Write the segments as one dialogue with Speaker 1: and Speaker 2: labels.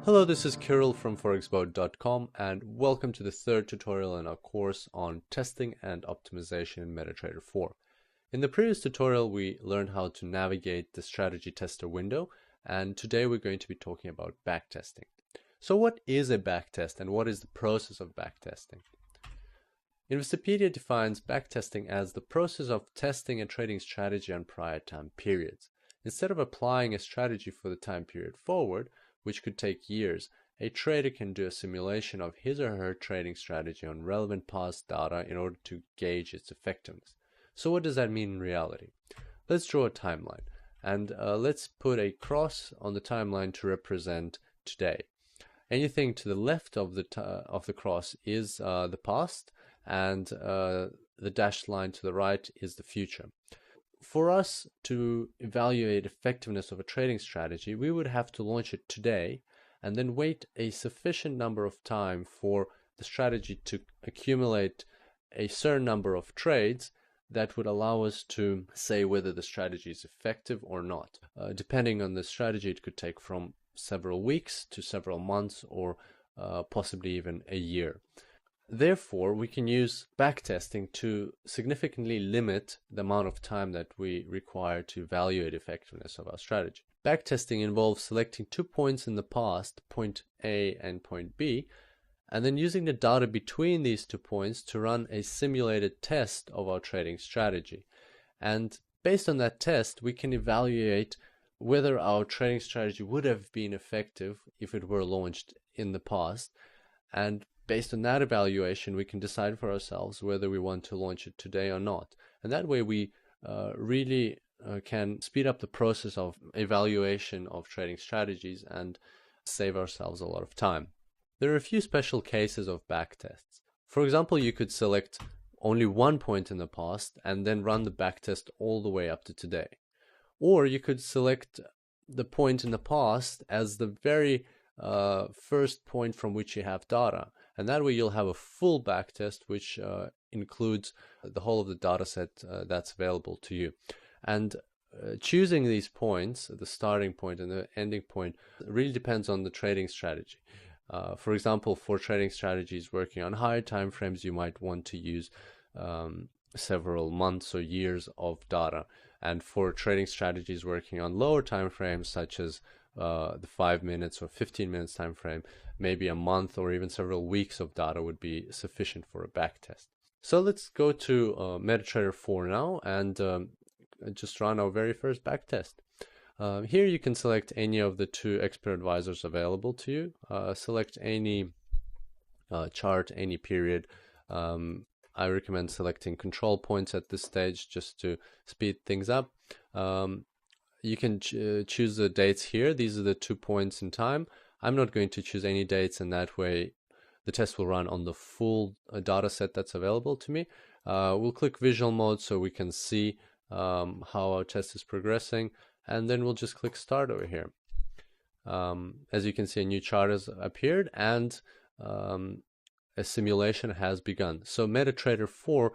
Speaker 1: Hello, this is Kirill from forexboard.com and welcome to the third tutorial in our course on testing and optimization in MetaTrader 4. In the previous tutorial, we learned how to navigate the strategy tester window, and today we're going to be talking about backtesting. So what is a backtest and what is the process of backtesting? Investopedia defines backtesting as the process of testing a trading strategy on prior time periods. Instead of applying a strategy for the time period forward, which could take years, a trader can do a simulation of his or her trading strategy on relevant past data in order to gauge its effectiveness. So what does that mean in reality? Let's draw a timeline, and let's put a cross on the timeline to represent today. Anything to the left of the cross is the past, and the dashed line to the right is the future. For us to evaluate effectiveness of a trading strategy, we would have to launch it today and then wait a sufficient number of time for the strategy to accumulate a certain number of trades that would allow us to say whether the strategy is effective or not. Depending on the strategy, it could take from several weeks to several months or possibly even a year. Therefore, we can use backtesting to significantly limit the amount of time that we require to evaluate effectiveness of our strategy. Backtesting involves selecting 2 points in the past, point A and point B, and then using the data between these 2 points to run a simulated test of our trading strategy. And based on that test, we can evaluate whether our trading strategy would have been effective if it were launched in the past. And based on that evaluation, we can decide for ourselves whether we want to launch it today or not. And that way we really can speed up the process of evaluation of trading strategies and save ourselves a lot of time. There are a few special cases of backtests. For example, you could select only 1 point in the past and then run the backtest all the way up to today. Or you could select the point in the past as the very first point from which you have data. And that way you'll have a full backtest, which includes the whole of the data set that's available to you. And choosing these points, the starting point and the ending point, really depends on the trading strategy. For example, for trading strategies working on higher time frames, you might want to use several months or years of data. And for trading strategies working on lower time frames, such as the 5 minutes or 15 minutes time frame, maybe a month or even several weeks of data would be sufficient for a backtest. So let's go to MetaTrader 4 now and just run our very first backtest. Here you can select any of the 2 expert advisors available to you. Select any chart, any period. I recommend selecting control points at this stage just to speed things up. You can choose the dates here. These are the 2 points in time. I'm not going to choose any dates, and that way the test will run on the full data set that's available to me. We'll click visual mode so we can see how our test is progressing, and then we'll just click start over here. As you can see, a new chart has appeared and a simulation has begun. So MetaTrader 4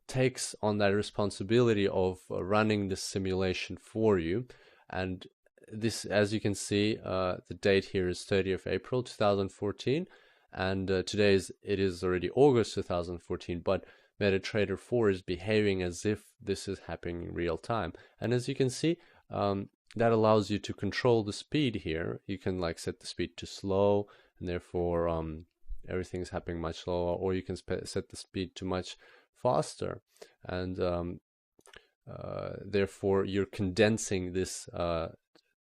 Speaker 1: takes on that responsibility of running the simulation for you. And this, as you can see, the date here is 30th April 2014, and today it is already August 2014, but MetaTrader 4 is behaving as if this is happening in real time. And as you can see, that allows you to control the speed here. You can set the speed to slow, and therefore everything is happening much slower, or you can set the speed to much faster, and therefore you're condensing this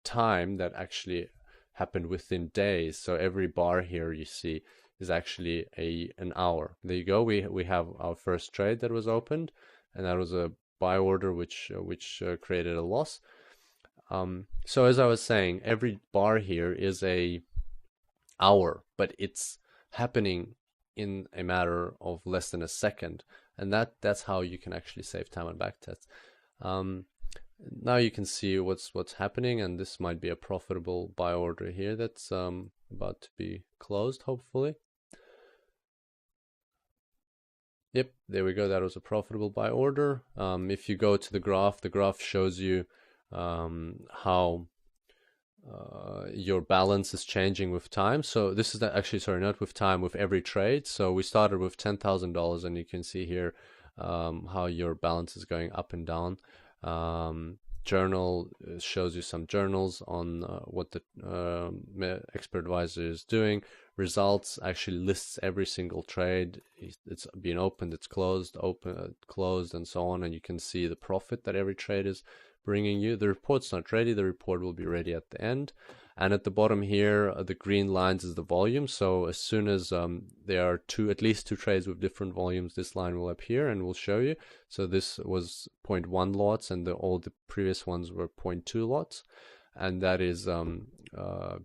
Speaker 1: time that actually happened within days. So every bar here you see is actually an hour. There you go. We have our first trade that was opened, and that was a buy order which created a loss. So as I was saying, every bar here is a hour, but it's happening in a matter of less than a second, and that's how you can actually save time on backtests. Now you can see what's happening, and this might be a profitable buy order here that's about to be closed, hopefully. Yep, there we go. That was a profitable buy order. If you go to the graph shows you how your balance is changing with time. So this is actually, sorry, not with time, with every trade. So we started with $10,000, and you can see here how your balance is going up and down. Journal shows you some journals on what the expert advisor is doing. Results actually lists every single trade. It's been opened, it's closed, closed, and so on. And you can see the profit that every trade is bringing you. The report's not ready. The report will be ready at the end. And at the bottom here, the green lines is the volume. So as soon as there are at least two trades with different volumes, this line will appear and will show you. So this was 0.1 lots, and all the previous ones were 0.2 lots. And that is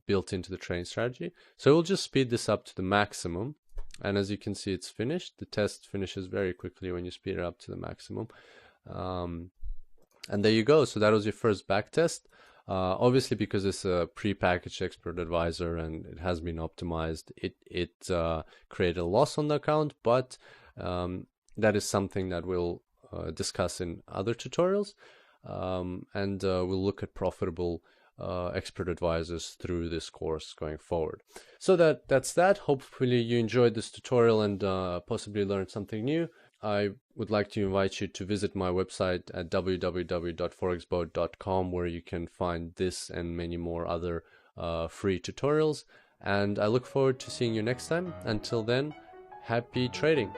Speaker 1: built into the trading strategy. So we'll just speed this up to the maximum. And as you can see, it's finished. The test finishes very quickly when you speed it up to the maximum. And there you go. So that was your first back test. Obviously, because it's a pre-packaged expert advisor and it has been optimized, it created a loss on the account, but that is something that we'll discuss in other tutorials. And we'll look at profitable expert advisors through this course going forward. So that's that. Hopefully you enjoyed this tutorial and possibly learned something new. I would like to invite you to visit my website at www.forexboat.com, where you can find this and many more other free tutorials. And I look forward to seeing you next time. Until then, happy trading.